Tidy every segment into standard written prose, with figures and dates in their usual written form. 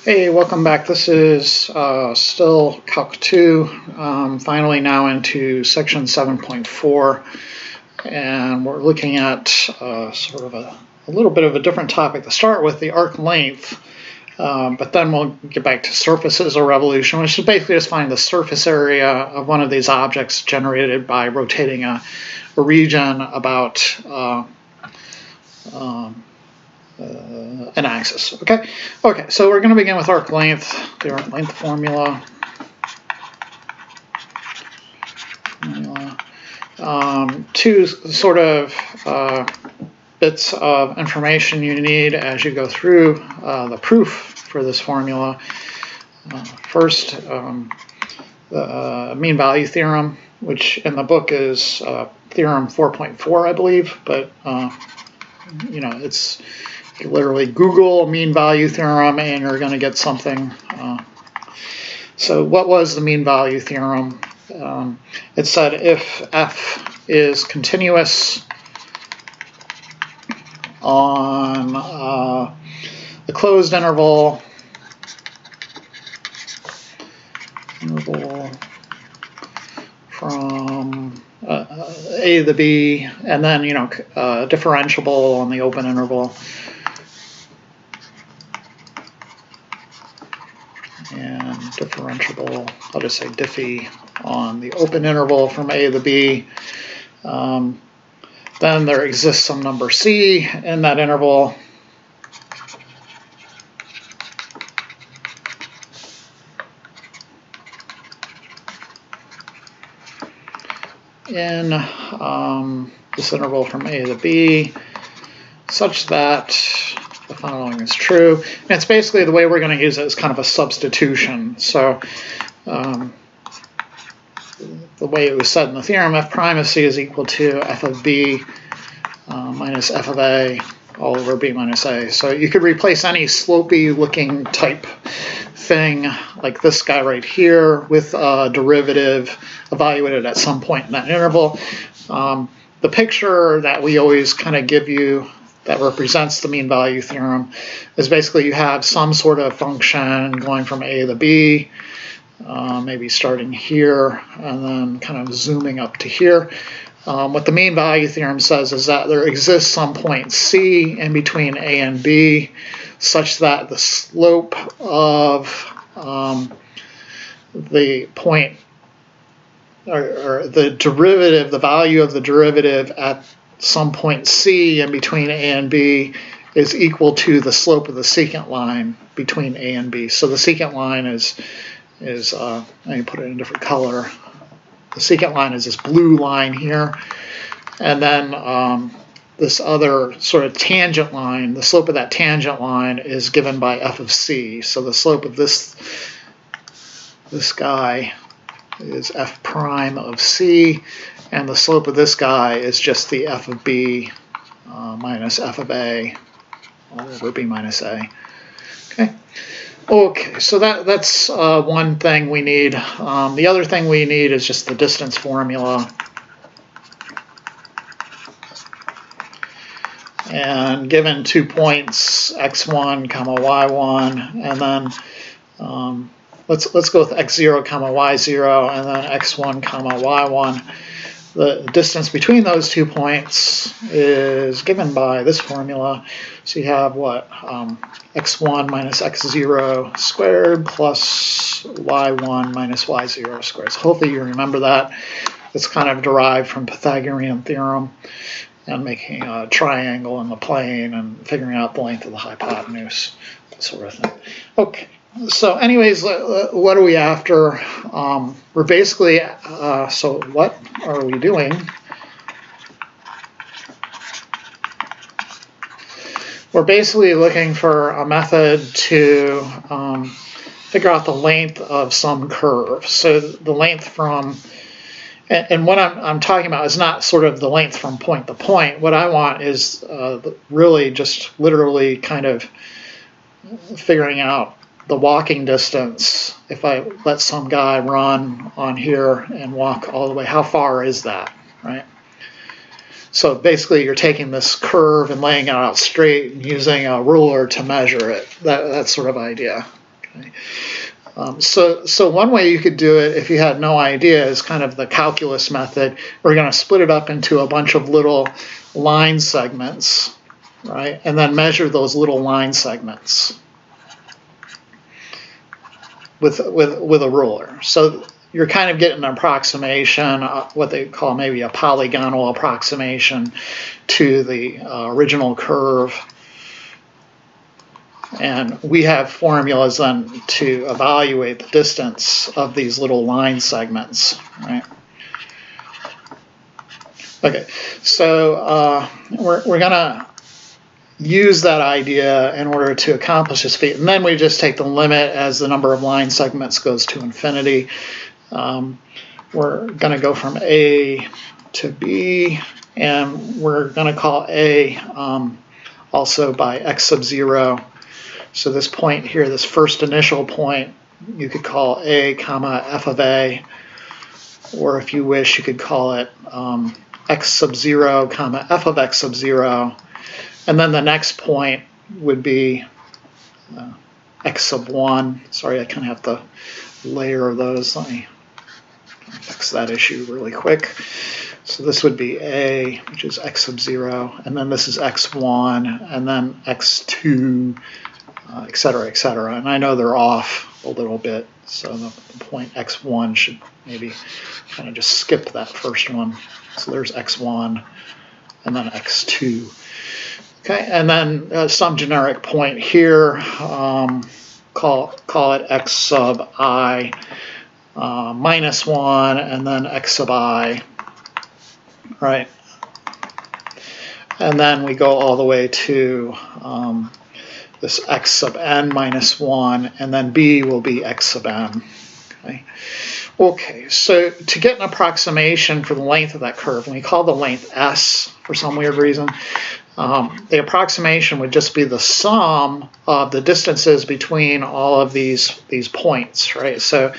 Hey, welcome back. This is still Calc 2, finally now into section 7.4, and we're looking at sort of a little bit of a different topic to start with, the arc length, but then we'll get back to surfaces or revolution, which is basically just find the surface area of one of these objects generated by rotating a region about an axis. Okay, so we're going to begin with arc length, the arc length formula. Two sort of bits of information you need as you go through the proof for this formula. First, the mean value theorem, which in the book is theorem 4.4, I believe, but you know, it's literally Google mean value theorem and you're going to get something. So what was the mean value theorem? It said if f is continuous on the closed interval from A to B, and then, you know, differentiable on the open interval, and differentiable, I'll just say diffy on the open interval from A to B. Then there exists some number C in that interval. In this interval from A to B, such that the following is true. And it's basically the way we're going to use it is kind of a substitution. So the way it was said in the theorem, f prime of C is equal to f of B minus f of A all over B minus A. So you could replace any slopey looking type thing like this guy right here with a derivative evaluated at some point in that interval. The picture that we always kind of give you that represents the mean value theorem is basically you have some sort of function going from A to B, maybe starting here and then kind of zooming up to here. What the mean value theorem says is that there exists some point C in between A and B such that the slope of the point or the derivative, the value of the derivative at some point C in between A and B is equal to the slope of the secant line between A and B. So the secant line is let me put it in a different color. The secant line is this blue line here, and then this other sort of tangent line, the slope of that tangent line is given by f of C. So the slope of this guy is f prime of C, and the slope of this guy is just the f of B minus f of A all over B minus A. Okay, so that's one thing we need. The other thing we need is just the distance formula. And given 2 points, x1, y1, and then let's go with x0, y0, and then x1, y1. The distance between those 2 points is given by this formula. So you have what? X1 minus x0 squared plus y1 minus y0 squared. So hopefully you remember that. It's kind of derived from Pythagorean theorem and making a triangle in the plane and figuring out the length of the hypotenuse, that sort of thing. Okay. So anyways, what are we after? We're basically, so what are we doing? We're basically looking for a method to figure out the length of some curve. So the length from, and what I'm talking about is not sort of the length from point to point. What I want is really just literally kind of figuring out the walking distance. If I let some guy run on here and walk all the way, how far is that, right? So basically you're taking this curve and laying it out straight and using a ruler to measure it, that sort of idea. Okay. So one way you could do it if you had no idea is kind of the calculus method. We're going to split it up into a bunch of little line segments, right? And then measure those little line segments with a ruler. So you're kind of getting an approximation, what they call maybe a polygonal approximation to the original curve. And we have formulas then to evaluate the distance of these little line segments, right? Okay, so we're going to use that idea in order to accomplish this feat. And then we just take the limit as the number of line segments goes to infinity. We're going to go from A to B, and we're going to call A also by x sub 0. So this point here, this first initial point, you could call A comma f of A, or if you wish, you could call it x sub 0 comma f of x sub 0. And then the next point would be x sub 1. Sorry, I kind of have to layer those. Let me fix that issue really quick. So this would be A, which is x sub 0, and then this is x1, and then x2, et cetera, and I know they're off a little bit, so the point x1 should maybe kind of just skip that first one. So there's x1 and then x2. Okay, and then some generic point here, call it x sub I minus 1, and then x sub I, right? And then we go all the way to this x sub n minus 1, and then b will be x sub n. Okay, so to get an approximation for the length of that curve, and we call the length s for some weird reason, the approximation would just be the sum of the distances between all of these points, right? So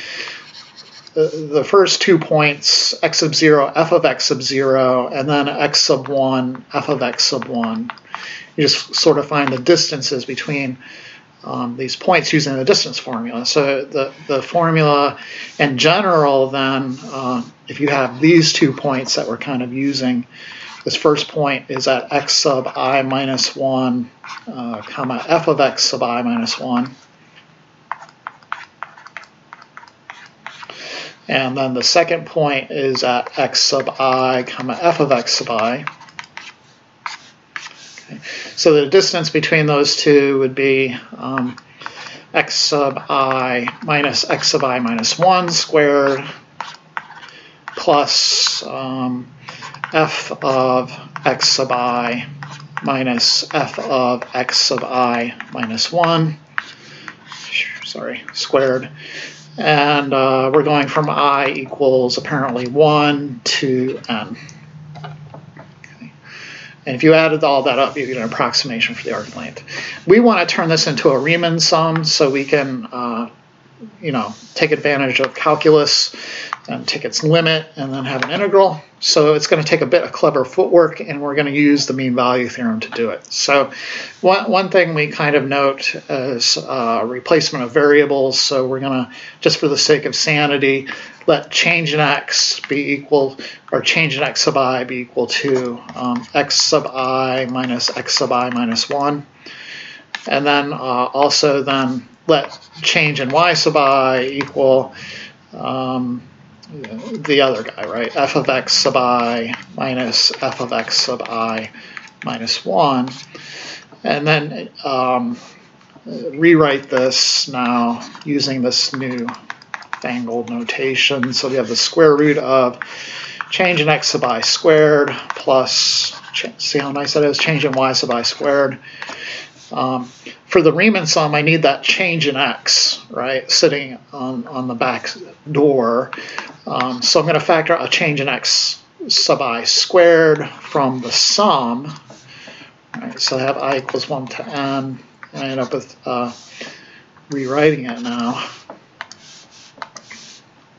the first 2 points, x sub 0, f of x sub 0, and then x sub 1, f of x sub 1. You just sort of find the distances between these points using the distance formula. So the formula in general then, if you have these 2 points that we're kind of using, this first point is at x sub I minus 1, comma f of x sub I minus 1. And then the second point is at x sub I, comma f of x sub I. Okay. So the distance between those two would be x sub I minus x sub I minus 1 squared plus f of x sub I minus f of x sub I minus 1, sorry, squared. And we're going from I equals apparently 1 to n. Okay. And if you added all that up, you get an approximation for the arc length. We want to turn this into a Riemann sum so we can take advantage of calculus and take its limit and then have an integral. So it's going to take a bit of clever footwork, and we're going to use the mean value theorem to do it. So one thing we kind of note is replacement of variables. So we're going to, just for the sake of sanity, let change in x be equal, or change in x sub I be equal to x sub I minus x sub I minus 1. And then also then let change in y sub I equal the other guy, right? F of x sub I minus f of x sub I minus 1. And then rewrite this now using this new fangled notation. So we have the square root of change in x sub I squared plus, see how nice that is, change in y sub I squared. For the Riemann sum, I need that change in x, right, sitting on the back door. So I'm going to factor out a change in x sub I squared from the sum. Right, so I have I equals 1 to n. I end up with rewriting it now.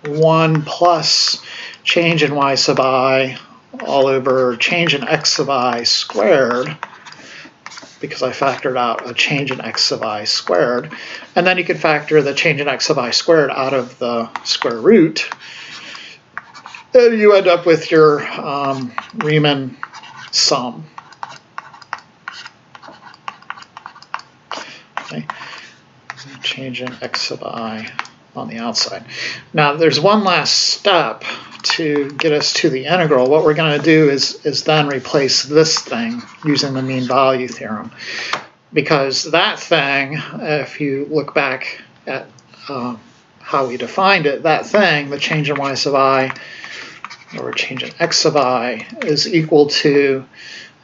1 plus change in y sub I all over change in x sub I squared because I factored out a change in x sub I squared. And then you can factor the change in x sub I squared out of the square root. And you end up with your Riemann sum. Okay. Change in x sub I on the outside. Now there's one last step to get us to the integral. What we're going to do is then replace this thing using the mean value theorem. Because that thing, if you look back at how we defined it, that thing, the change in y sub I, or change in x sub I, is equal to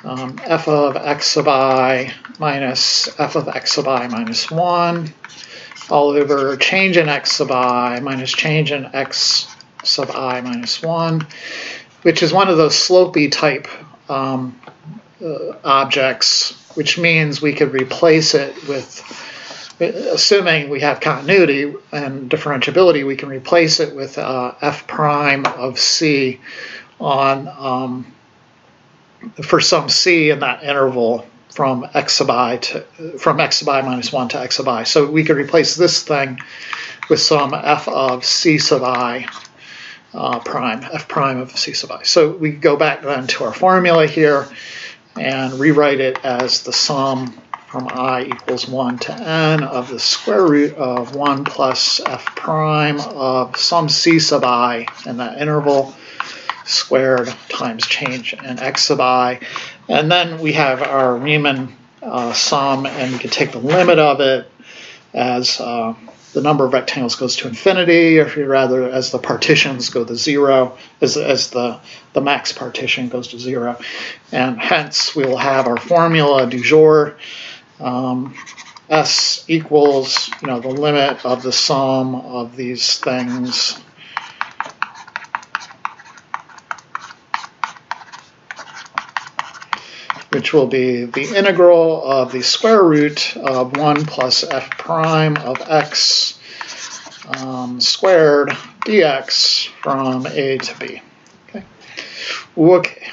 f of x sub I minus f of x sub I minus 1 all over change in x sub I minus change in x sub I minus 1, which is one of those slopey type objects, which means we could replace it with, assuming we have continuity and differentiability, we can replace it with f prime of c on for some c in that interval from x sub I minus 1 to x sub I. So we could replace this thing with some f of c sub I prime, f prime of c sub I. So we go back then to our formula here and rewrite it as the sum from I equals 1 to n of the square root of 1 plus f prime of some c sub I in that interval squared times change in x sub I. And then we have our Riemann sum, and we can take the limit of it as the number of rectangles goes to infinity, or if you rather, as the partitions go to 0, as the max partition goes to 0. And hence we will have our formula du jour. S equals, the limit of the sum of these things which will be the integral of the square root of 1 plus f prime of x squared dx from a to b. Okay,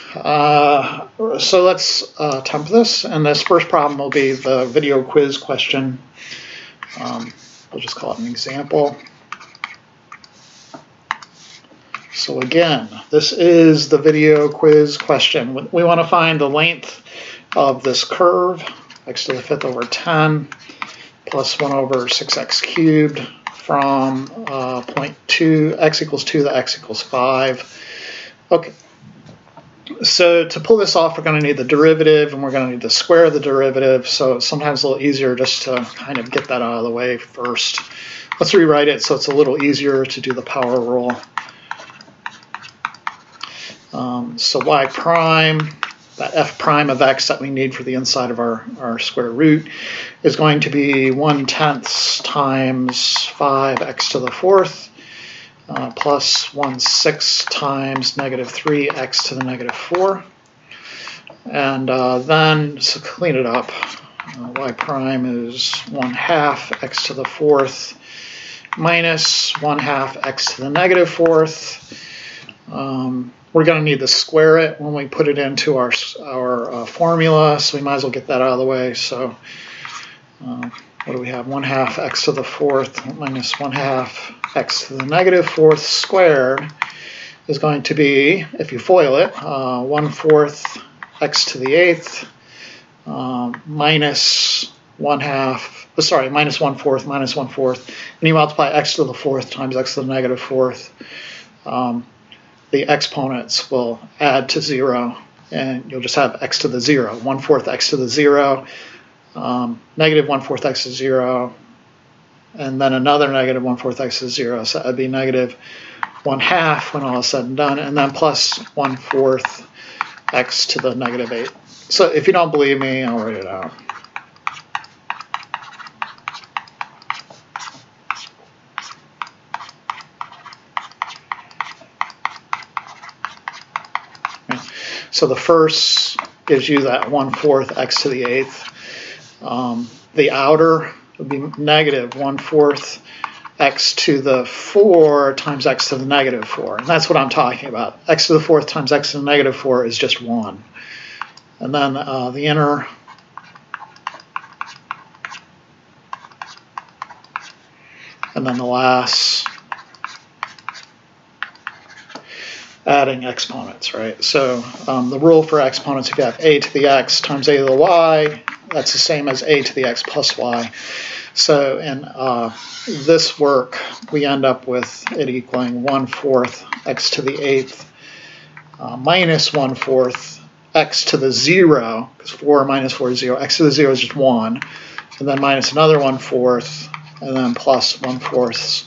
so let's attempt this, and this first problem will be the video quiz question. We'll just call it an example. So again, this is the video quiz question. We want to find the length of this curve, x to the 5th over 10 plus 1 over 6x cubed from point 2, x equals 2 to x equals 5. Okay. So to pull this off, we're going to need the derivative, and we're going to need the square of the derivative. So sometimes a little easier just to kind of get that out of the way first. Let's rewrite it so it's a little easier to do the power rule. So y prime, that f prime of x that we need for the inside of our square root, is going to be 1/10 times 5x to the 4th. Plus 1/6 times negative 3x to the negative 4. And then, to clean it up, y prime is 1/2 x to the 4th minus 1/2 x to the negative 4th. We're going to need to square it when we put it into our formula, so we might as well get that out of the way. So what do we have? 1/2 x to the 4th minus 1/2 x to the negative 4th squared is going to be, if you FOIL it, 1/4 x to the 8th minus 1/4 minus 1/4, and you multiply x to the 4th times x to the negative 4th. The exponents will add to 0, and you'll just have x to the 0, 1/4 x to the 0, negative 1/4 x to 0, and then another negative 1/4 x to 0, so that would be negative 1/2 when all is said and done, and then plus 1/4 x to the negative 8. So if you don't believe me, I'll write it out. So the first gives you that 1/4 x to the 8th. The outer would be negative 1/4 x to the 4 times x to the negative 4. And that's what I'm talking about. X to the 4th times x to the negative 4 is just 1. And then the inner and then the last adding exponents, right? So the rule for exponents, if you have a to the x times a to the y, that's the same as a to the x plus y. So in this work, we end up with it equaling 1/4 x to the 8th minus 1/4 x to the 0, because 4 minus 4 is 0. X to the 0 is just 1. And then minus another 1/4, and then plus 1/4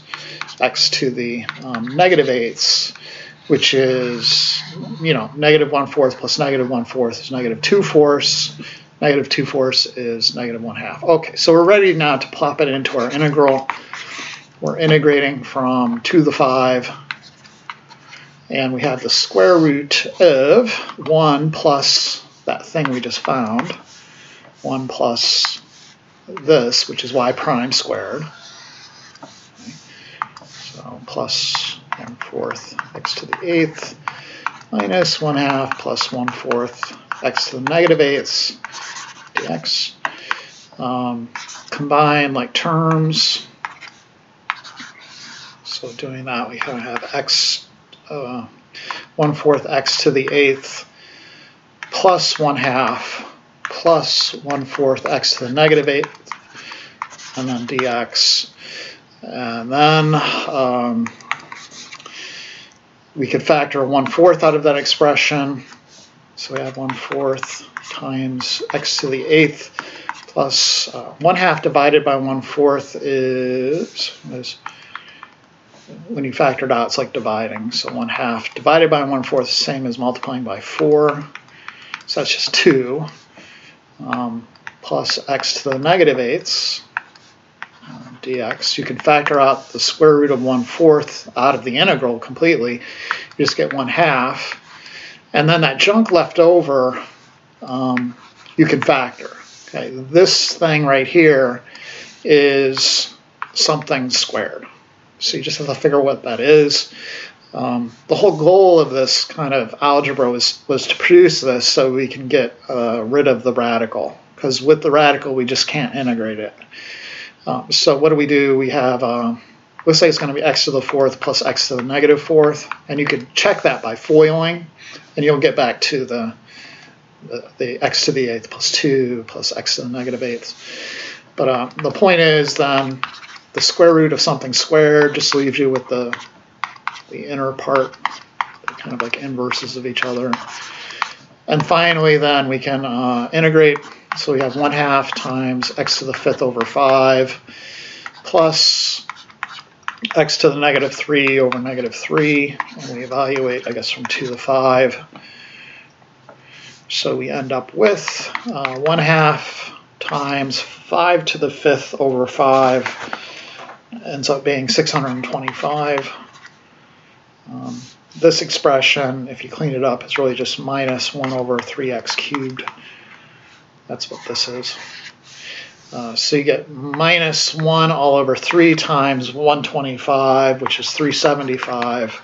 x to the negative 8ths, which is, you know, negative 1/4 plus negative 1/4 is negative 2/4. Negative 2/4 is negative 1/2. Okay, so we're ready now to plop it into our integral. We're integrating from 2 to the 5, and we have the square root of 1 plus that thing we just found, 1 plus this, which is y prime squared. Okay. So plus 1/4 x to the 8th minus 1/2 plus 1/4 x to the negative 8ths dx. Combine like terms. So doing that, we kind of have x 1/4 x to the 8th plus 1/2 plus 1/4 x to the negative 8th, and then dx. And then we could factor 1/4 out of that expression. So we have 1/4 times x to the 8th plus 1/2 divided by 1/4 is, when you factor it out, it's like dividing. So 1/2 divided by 1/4 is the same as multiplying by 4. So that's just 2 plus x to the negative 8ths dx. You can factor out the square root of 1/4 out of the integral completely. You just get 1/2. And then that junk left over, you can factor. Okay, this thing right here is something squared. So you just have to figure what that is. The whole goal of this kind of algebra was to produce this so we can get rid of the radical, because with the radical we just can't integrate it. So what do? We have, let's say it's going to be x to the 4th plus x to the negative 4th, and you could check that by foiling, and you'll get back to the x to the 8th plus 2 plus x to the negative 8th. But the point is then the square root of something squared just leaves you with the inner part, kind of like inverses of each other. And finally then we can integrate. So we have 1/2 times x to the 5th over 5 plus x to the negative 3 over negative 3. And we evaluate, I guess, from 2 to 5. So we end up with 1/2 times 5 to the 5th over 5 ends up being 625. This expression, if you clean it up, is really just minus 1 over 3x cubed. That's what this is. So you get minus 1 all over 3 times 125, which is 375,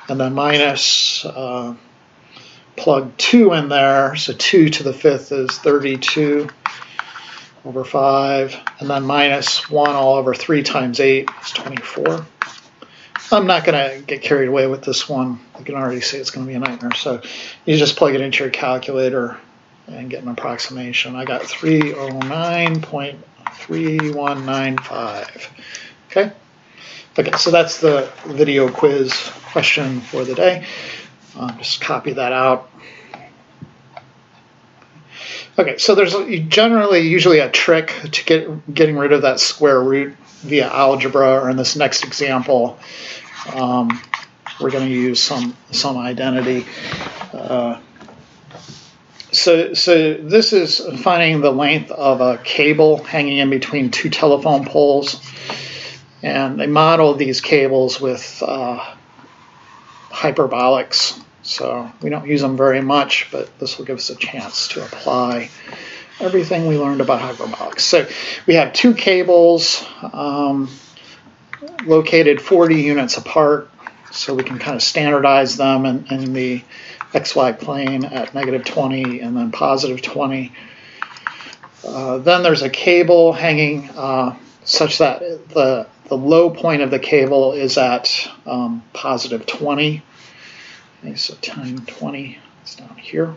and then minus, plug 2 in there, so 2 to the 5th is 32 over 5, and then minus 1 all over 3 times 8 is 24. I'm not going to get carried away with this one. You can already see it's going to be a nightmare. So you just plug it into your calculator and get an approximation. I got 309.3195. Okay? Okay, so that's the video quiz question for the day. Just copy that out. Okay, so there's usually a trick to getting rid of that square root via algebra, or in this next example, we're going to use some identity. So this is finding the length of a cable hanging in between 2 telephone poles, and they modeled these cables with hyperbolics. So we don't use them very much, but this will give us a chance to apply everything we learned about hyperbolics. So we have 2 cables located 40 units apart, so we can kind of standardize them in the xy plane at -20 and then +20. Then there's a cable hanging such that the low point of the cable is at positive 20. Okay, so 10, 20 is down here.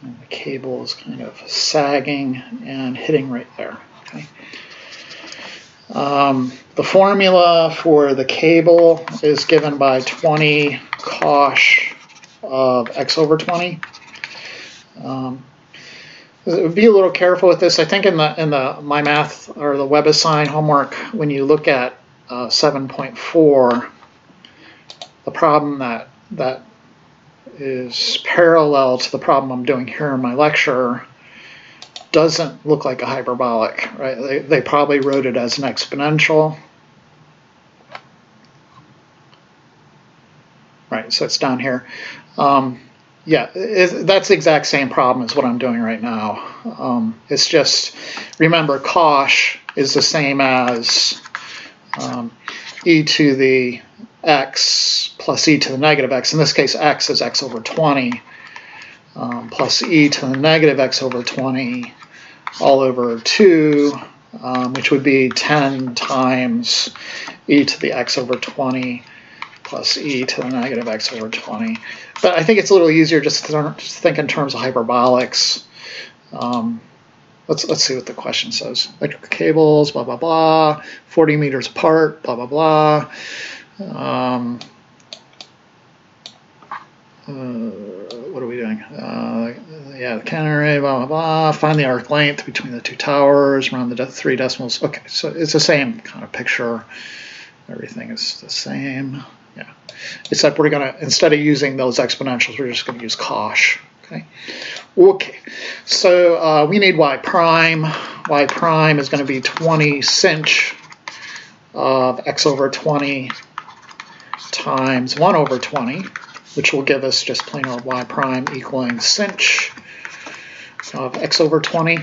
And the cable is kind of sagging and hitting right there. Okay. The formula for the cable is given by 20 cosh of x over 20. Be a little careful with this. I think in the my math or the WebAssign homework, when you look at 7.4, the problem that is parallel to the problem I'm doing here in my lecture doesn't look like a hyperbolic, right? They probably wrote it as an exponential. Right, so it's down here. Yeah, that's the exact same problem as what I'm doing right now. It's just, remember, cosh is the same as e to the x plus e to the negative x. In this case, x is x over 20 plus e to the negative x over 20 all over 2, which would be 10 times e to the x over 20 plus e to the negative x over 20. But I think it's a little easier just to think in terms of hyperbolics. Let's see what the question says. Electrical cables, blah, blah, blah, 40 meters apart, blah, blah, blah. What are we doing? Yeah, the counter array, blah, blah, blah. Find the arc length between the two towers, round the 3 decimals. Okay, so it's the same kind of picture. Everything is the same. Yeah, except we're going to, instead of using those exponentials, we're just going to use cosh. Okay. Okay. So we need y prime. Y prime is going to be 20 sinh of x over 20 times 1 over 20, which will give us just plain old y prime equaling sinh of x over 20.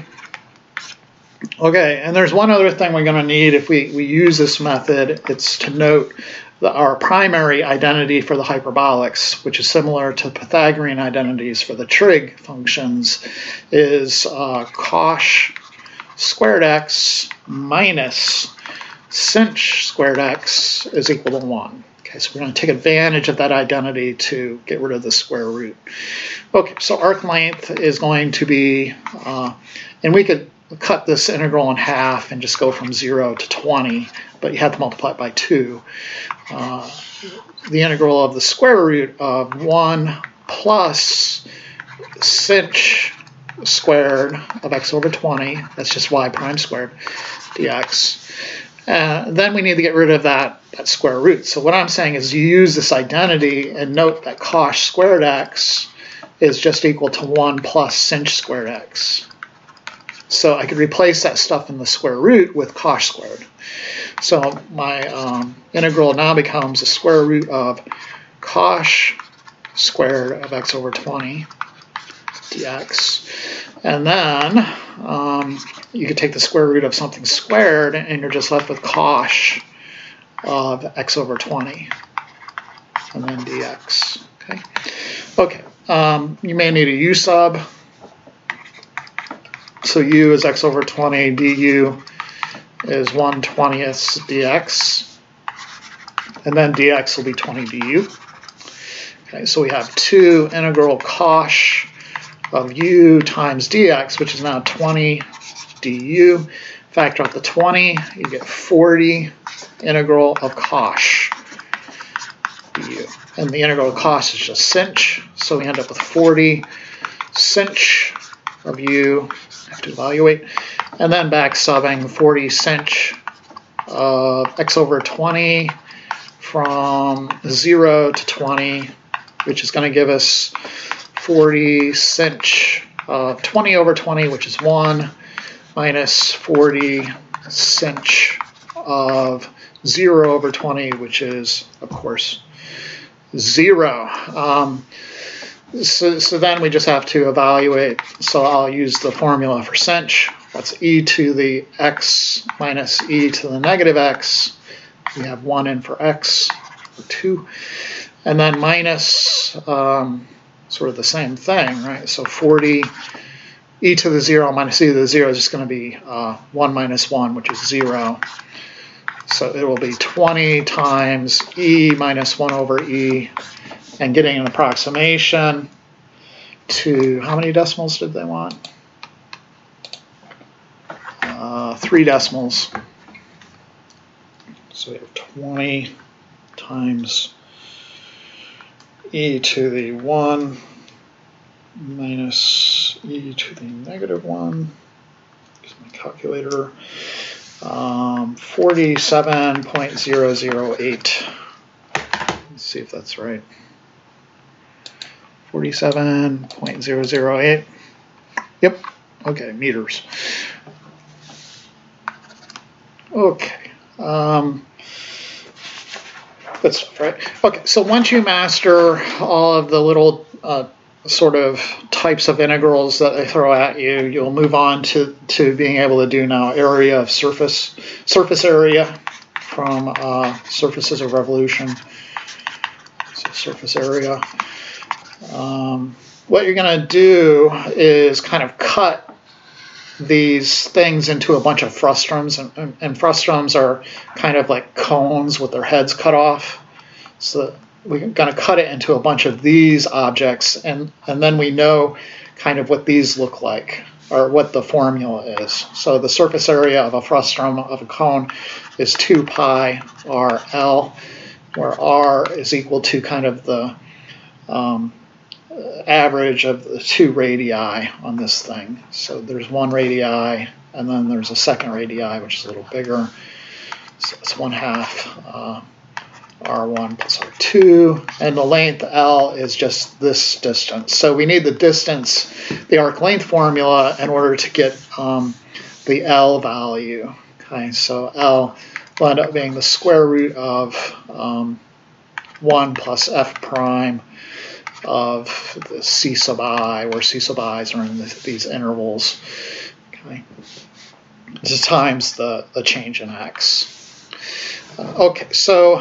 Okay, and there's one other thing we're going to need if we use this method. It's to note that our primary identity for the hyperbolics, which is similar to Pythagorean identities for the trig functions, is cosh squared x minus sinh squared x is equal to 1. Okay, so we're going to take advantage of that identity to get rid of the square root. Okay, so arc length is going to be, and we could cut this integral in half and just go from 0 to 20, but you have to multiply it by 2. The integral of the square root of 1 plus sinh squared of x over 20, that's just y prime squared, dx. Then we need to get rid of that square root. So what I'm saying is you use this identity and note that cosh squared x is just equal to 1 plus sinh squared x. So I could replace that stuff in the square root with cosh squared. So my integral now becomes the square root of cosh squared of x over 20 dx. And then you could take the square root of something squared and you're just left with cosh of x over 20 and then dx. Okay. Okay. You may need a u sub. So u is x over 20, du is 1/20th dx, and then dx will be 20 du. Okay, so we have 2 integral cosh of u times dx, which is now 20 du. Factor out the 20, you get 40 integral of cosh du. And the integral of cosh is just sinh, so we end up with 40 sinh of u. Have to evaluate, and then back subbing 40 sinh of x over 20 from 0 to 20, which is going to give us 40 sinh of 20 over 20, which is 1, minus 40 sinh of 0 over 20, which is, of course, 0. So then we just have to evaluate. So I'll use the formula for sinh. That's e to the x minus e to the negative x. We have 1 in for x, or 2. And then minus sort of the same thing, right? So 40 e to the 0 minus e to the 0 is just going to be 1 minus 1, which is 0. So it will be 20 times e minus 1 over e, and getting an approximation to, how many decimals did they want? 3 decimals. So we have 20 times e to the 1 minus e to the negative 1. Use my calculator. 47.008. Let's see if that's right. 47.008. Yep. Okay, meters. Okay. Good stuff, right? Okay, so once you master all of the little sort of types of integrals that they throw at you, you'll move on to being able to do now area of surface area from surfaces of revolution. So surface area. What you're going to do is kind of cut these things into a bunch of frustrums, and frustrums are kind of like cones with their heads cut off. So we're going to cut it into a bunch of these objects, and then we know kind of what these look like, or what the formula is. So the surface area of a frustrum of a cone is 2 pi RL, where R is equal to kind of the average of the 2 radii on this thing. So there's 1 radii, and then there's a second radii, which is a little bigger. So it's 1/2 R1 plus R2, and the length L is just this distance. So we need the distance, the arc length formula, in order to get the L value. Okay, so L will end up being the square root of 1 plus f prime of the c sub I, where c sub i's are in these intervals. Okay, this is times the change in x. Okay, so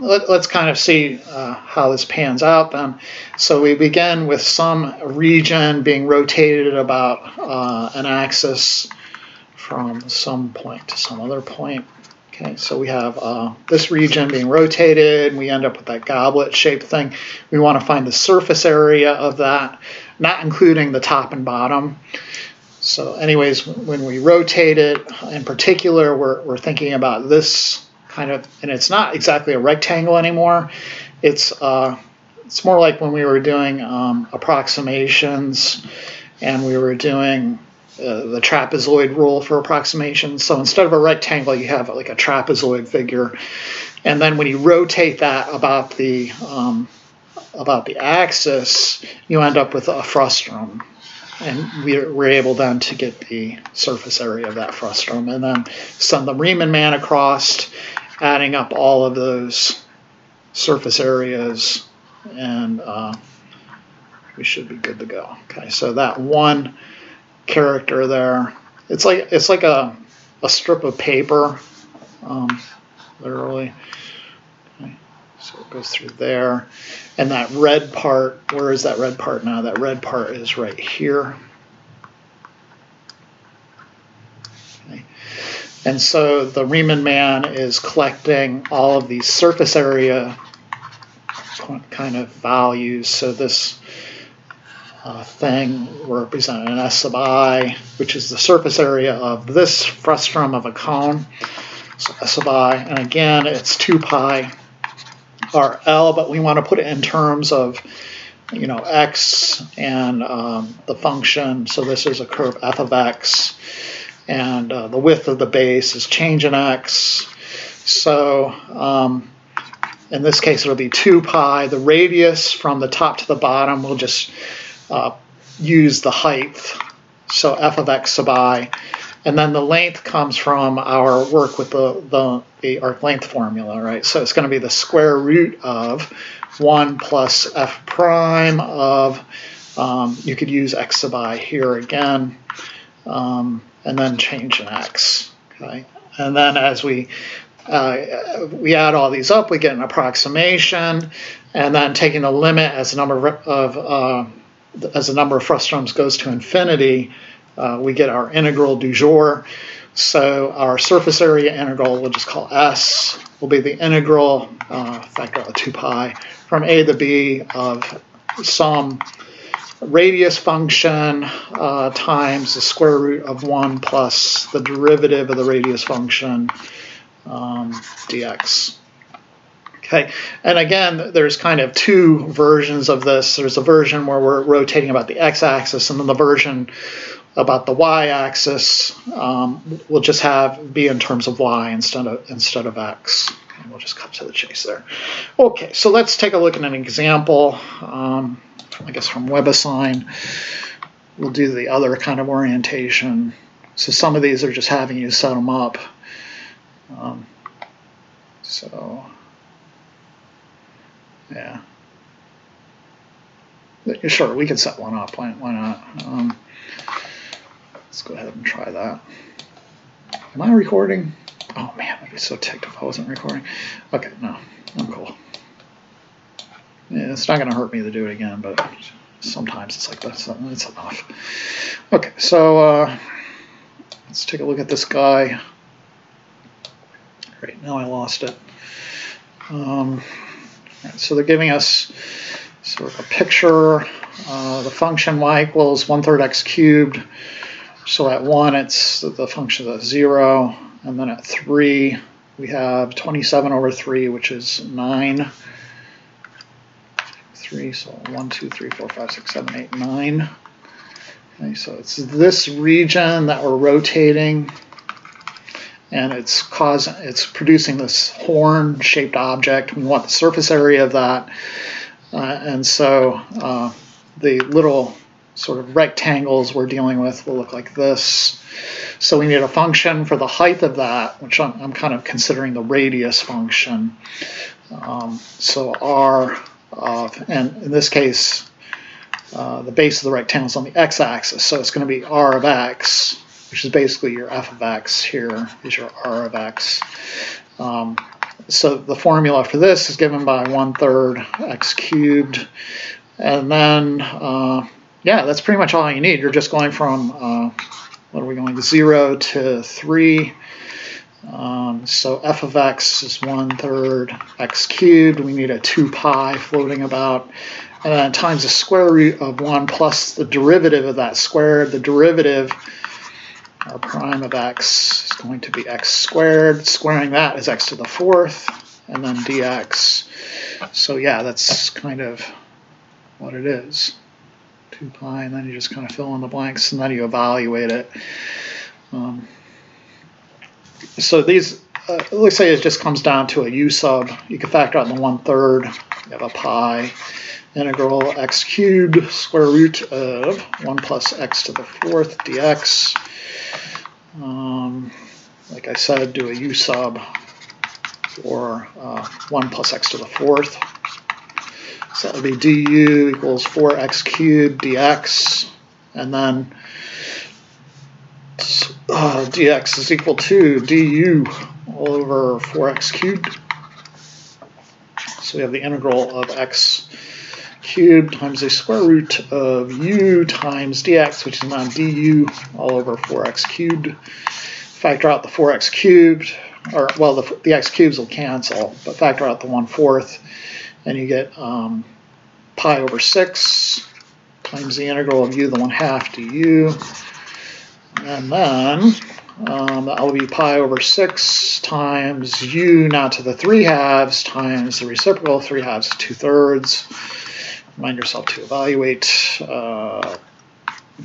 let's kind of see how this pans out then. So we begin with some region being rotated about an axis from some point to some other point. Okay, so we have this region being rotated, and we end up with that goblet-shaped thing. We want to find the surface area of that, not including the top and bottom. So anyways, when we rotate it, in particular, we're thinking about this kind of, and it's not exactly a rectangle anymore. It's more like when we were doing approximations, and we were doing the trapezoid rule for approximations. So instead of a rectangle, you have like a trapezoid figure, and then when you rotate that about the axis, you end up with a frustrum, and we're able then to get the surface area of that frustrum, and then send the Riemann man across, adding up all of those surface areas, and we should be good to go. Okay, so that one character there, it's like a strip of paper, literally. Okay, so it goes through there, and that red part, where is that red part now? That red part is right here. Okay. And so the Riemann man is collecting all of these surface area kind of values. So this thing represented an S sub I, which is the surface area of this frustrum of a cone. So S sub I, and again, it's 2 pi RL, but we want to put it in terms of, you know, x and the function. So this is a curve f of x, and the width of the base is change in x. So in this case, it'll be 2 pi. The radius from the top to the bottom, we'll just use the height, so f of x sub I, and then the length comes from our work with the arc length formula, right? So it's going to be the square root of 1 plus f prime of, you could use x sub I here again, and then change in x. Okay, and then as we add all these up, we get an approximation, and then taking the limit as the number of frustrums goes to infinity, we get our integral du jour. So our surface area integral, we'll just call S, will be the integral, factor out 2 pi, from A to B of some radius function times the square root of 1 plus the derivative of the radius function dx. Okay, and again, there's kind of two versions of this. There's a version where we're rotating about the x-axis, and then the version about the y-axis will just be in terms of y instead of x. And we'll just cut to the chase there. Okay, so let's take a look at an example. I guess from WebAssign, we'll do the other kind of orientation. So some of these are just having you set them up. Yeah. Sure, we can set one up. Why not? Let's go ahead and try that. Am I recording? Oh man, I'd be so ticked if I wasn't recording. Okay, no, I'm cool. Yeah, it's not going to hurt me to do it again, but sometimes it's like that. So it's enough. Okay, so let's take a look at this guy. Great, now I lost it. So they're giving us sort of a picture. The function y equals 1/3 x cubed. So at 1, it's the function is 0. And then at 3, we have 27 over 3, which is 9. 3, so 1, 2, 3, 4, 5, 6, 7, 8, 9. Okay, so it's this region that we're rotating. And it's producing this horn-shaped object. We want the surface area of that. And so the little sort of rectangles we're dealing with will look like this. So we need a function for the height of that, which I'm kind of considering the radius function. So r of, and in this case, the base of the rectangle is on the x-axis. So it's going to be r of x, which is basically your f of x. Here is your r of x. So the formula for this is given by 1/3 x cubed. And then, yeah, that's pretty much all you need. You're just going from, what are we going, 0 to 3. So f of x is 1/3 x cubed. We need a 2 pi floating about. And then times the square root of 1 plus the derivative of that squared. The derivative, our prime of x, is going to be x squared. Squaring that is x to the 4th, and then dx. So yeah, that's kind of what it is. 2 pi, and then you just kind of fill in the blanks, and then you evaluate it. So these, let's say it just comes down to a u sub. You can factor out the 1/3. You have a pi integral x cubed square root of 1 plus x to the 4th dx. Like I said, do a u sub for 1 plus x to the 4th. So that would be du equals 4x cubed dx, and then dx is equal to du all over 4x cubed. So we have the integral of x cubed times the square root of u times dx, which is now du all over 4x cubed. Factor out the 4x cubed, or well, the x cubes will cancel, but factor out the 1/4, and you get pi over 6 times the integral of u, the 1/2 du, and then that will be pi over 6 times u now to the 3/2 times the reciprocal. 3/2 is 2/3. Remind yourself to evaluate.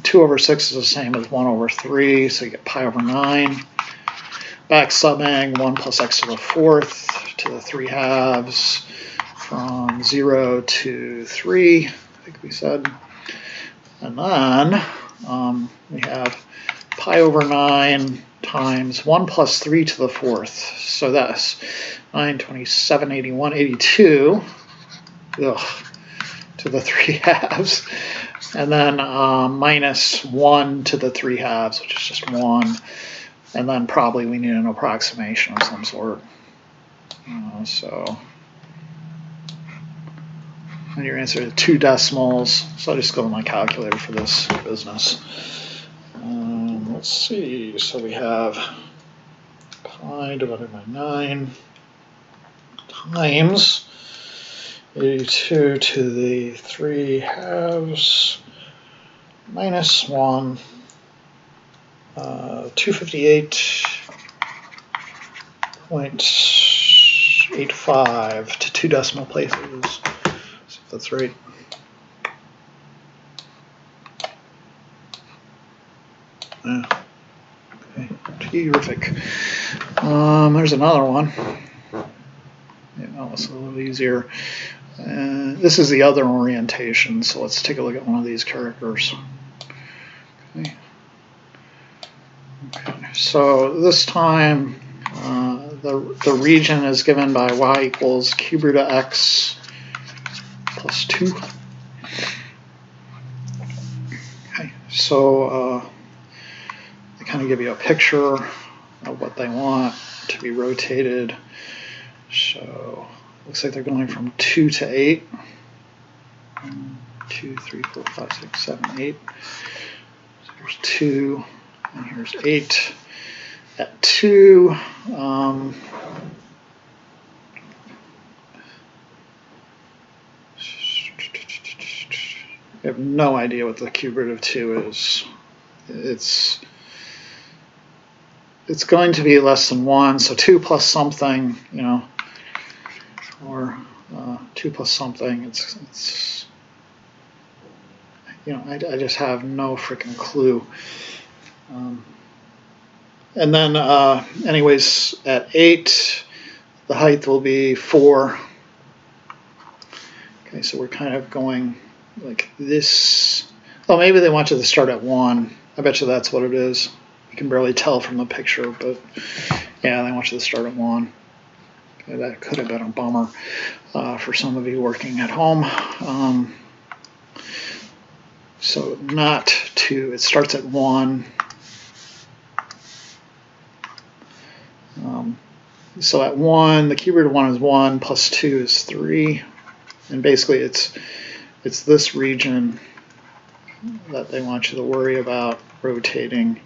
2 over 6 is the same as 1 over 3, so you get pi over 9. Back subbing 1 plus x to the 4th to the 3/2 from 0 to 3, I think we said. And then we have pi over 9 times 1 plus 3 to the 4th. So that's 9, 27, 81, 82 to the 3/2. And then minus 1 to the 3/2, which is just 1. And then probably we need an approximation of some sort. And your answer is 2 decimals. So I just go to my calculator for this business. let's see, so we have pi divided by 9 times 82 to the 3 halves minus 1, 258.85 to 2 decimal places. See if that's right. Okay, terrific. There's another one. Yeah, that's a little easier. This is the other orientation, so let's take a look at one of these characters. Okay. Okay. So this time, the region is given by y equals cube root of x plus 2. Okay. So they kind of give you a picture of what they want to be rotated. So looks like they're going from 2 to 8. 1, 2, 3, 4, 5, 6, 7, 8. So here's 2, and here's 8. At 2, I have no idea what the cube root of 2 is. It's going to be less than 1, so 2 plus something, you know, or 2 plus something. It's you know, I just have no freaking clue. And then, anyways, at 8, the height will be 4. Okay, so we're kind of going like this. Oh, maybe they want you to start at 1. I bet you that's what it is. You can barely tell from the picture, but yeah, they want you to start at 1. Okay, that could have been a bummer for some of you working at home. So not 2, it starts at 1. So at 1, the cube root of 1 is 1, plus 2 is 3. And basically it's this region that they want you to worry about rotating.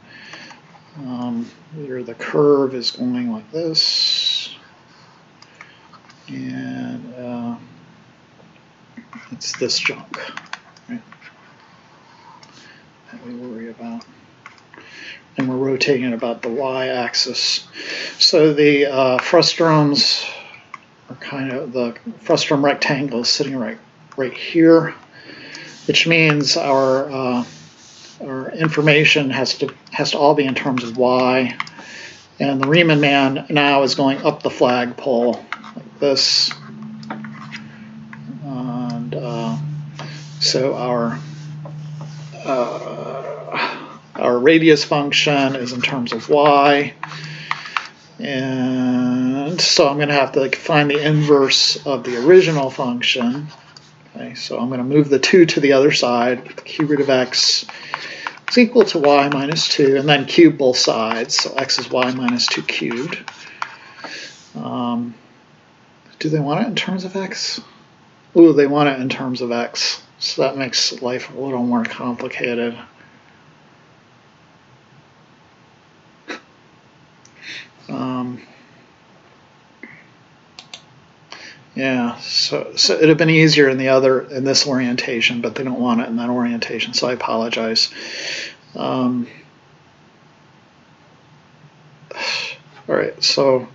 Either the curve is going like this, and it's this junk, right, that we worry about. And we're rotating about the y-axis. So the frusтрums are kind of, the frustrum rectangle is sitting right here, which means our information has to all be in terms of y, and the Riemann man now is going up the flagpole like this, and so our radius function is in terms of y, and so I'm going to have to find the inverse of the original function. Okay, so I'm going to move the 2 to the other side. The cube root of x is equal to y minus 2, and then cube both sides. So x is y minus 2 cubed. Do they want it in terms of x? Ooh, they want it in terms of x. So that makes life a little more complicated. Yeah, so it'd have been easier in this orientation, but they don't want it in that orientation, so I apologize. All right, so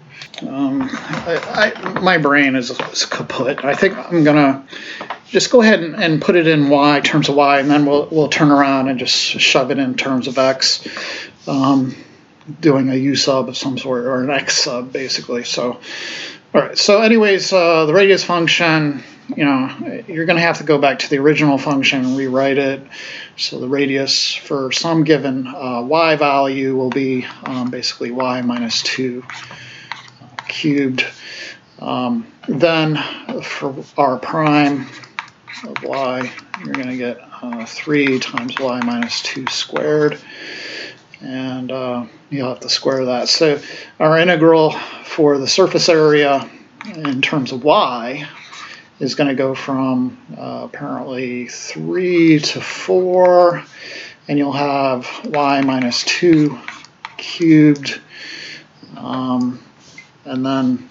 my brain is kaput. I think I'm gonna just go ahead and put it in y, terms of y, and then we'll turn around and just shove it in terms of x, doing a u sub of some sort, or an x sub basically. So. All right, so anyways, the radius function, you know, you're going to have to go back to the original function and rewrite it. So the radius for some given y value will be basically y minus 2 cubed. Then for r prime of y, you're going to get 3 times y minus 2 squared. And you'll have to square that. So our integral for the surface area in terms of y is going to go from apparently 3 to 4, and you'll have y minus 2 cubed, and then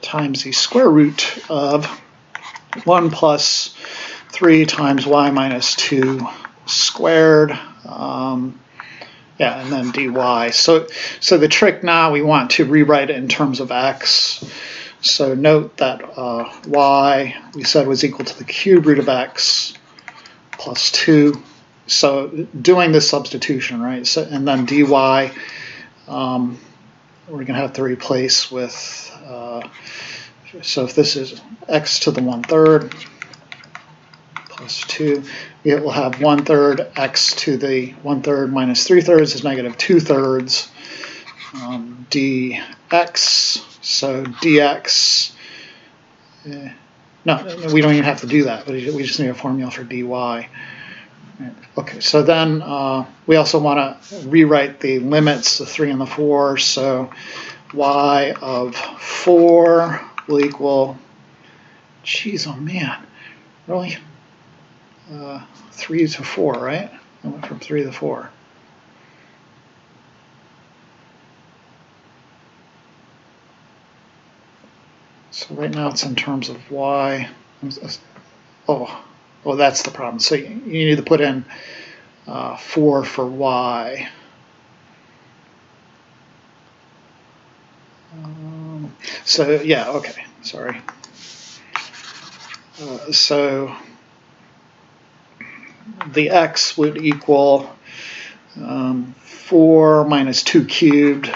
times the square root of 1 plus 3 times y minus 2 squared, yeah, and then dy. So the trick now, we want to rewrite it in terms of x. So note that y, we said, was equal to the cube root of x plus 2. So doing this substitution, right? So, and then dy, we're going to have to replace with, so if this is x to the 1/3 plus 2, it will have 1/3 x to the 1/3 minus 3/3 is negative 2/3 dx. So dx, no, we don't even have to do that, but we just need a formula for dy. Okay, so then we also want to rewrite the limits, the 3 and the 4. So y of 4 will equal, geez, oh man, really? 3 to 4, right? I went from 3 to 4. So right now it's in terms of y. Oh, that's the problem. So you need to put in 4 for y. So yeah, okay, sorry. So the x would equal 4 minus 2 cubed,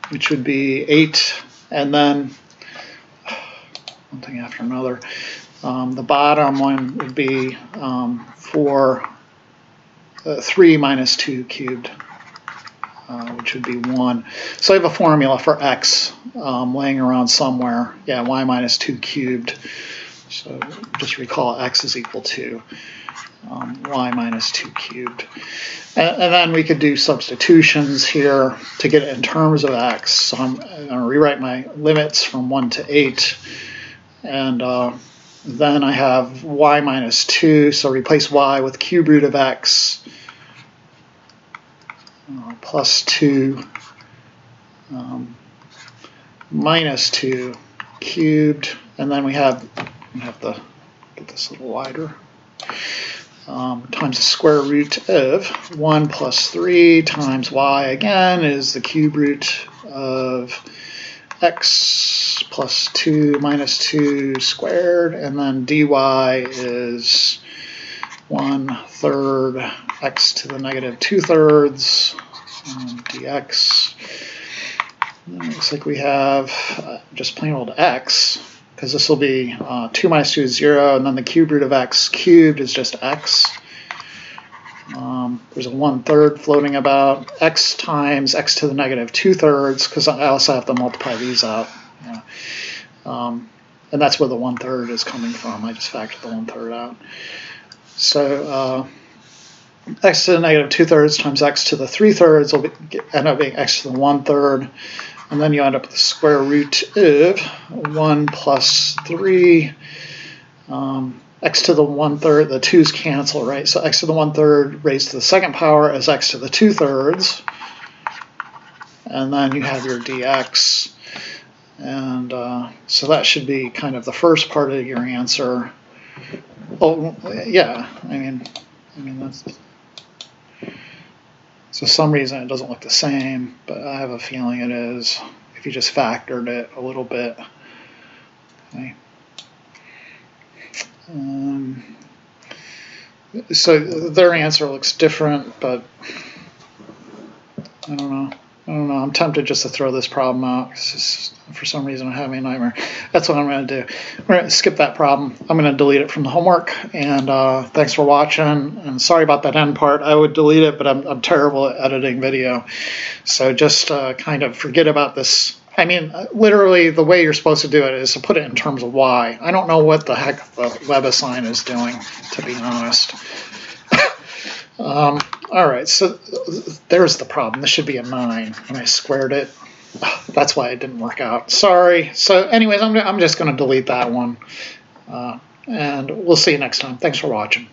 which would be 8, and then one thing after another. The bottom one would be 3 minus 2 cubed, which would be 1. So I have a formula for x laying around somewhere. Yeah, y minus 2 cubed. So just recall x is equal to y minus 2 cubed. And then we could do substitutions here to get it in terms of x. So I'm going to rewrite my limits from 1 to 8. And then I have y minus 2, so replace y with cube root of x plus 2 minus 2 cubed. And then we have to get this a little wider. Times the square root of 1 plus 3 times y again is the cube root of x plus 2 minus 2 squared, and then dy is 1/3 x to the negative 2/3 dx. And it looks like we have just plain old x, because this will be 2 minus 2 is 0, and then the cube root of x cubed is just x. There's a 1/3 floating about, x times x to the negative 2/3, because I also have to multiply these out. Yeah. And that's where the 1/3 is coming from. I just factored the 1/3 out. So x to the negative 2/3 times x to the 3/3 will end up being x to the 1/3. And then you end up with the square root of 1 plus 3. X to the 1/3, the 2's cancel, right? So x to the 1/3 raised to the second power is x to the 2/3. And then you have your dx. And so that should be kind of the first part of your answer. Oh, yeah, I mean that's... So for some reason it doesn't look the same, but I have a feeling it is if you just factored it a little bit. Okay. So their answer looks different, but I don't know. I'm tempted just to throw this problem out, because for some reason I'm having a nightmare. That's what I'm going to do. I'm going to skip that problem. I'm going to delete it from the homework. And thanks for watching. And sorry about that end part. I would delete it, but I'm terrible at editing video. So just kind of forget about this. I mean, literally the way you're supposed to do it is to put it in terms of y. I don't know what the heck the WebAssign is doing, to be honest. All right, so there's the problem. This should be a 9 when I squared it. That's why it didn't work out. Sorry. So anyways, I'm just going to delete that one. And we'll see you next time. Thanks for watching.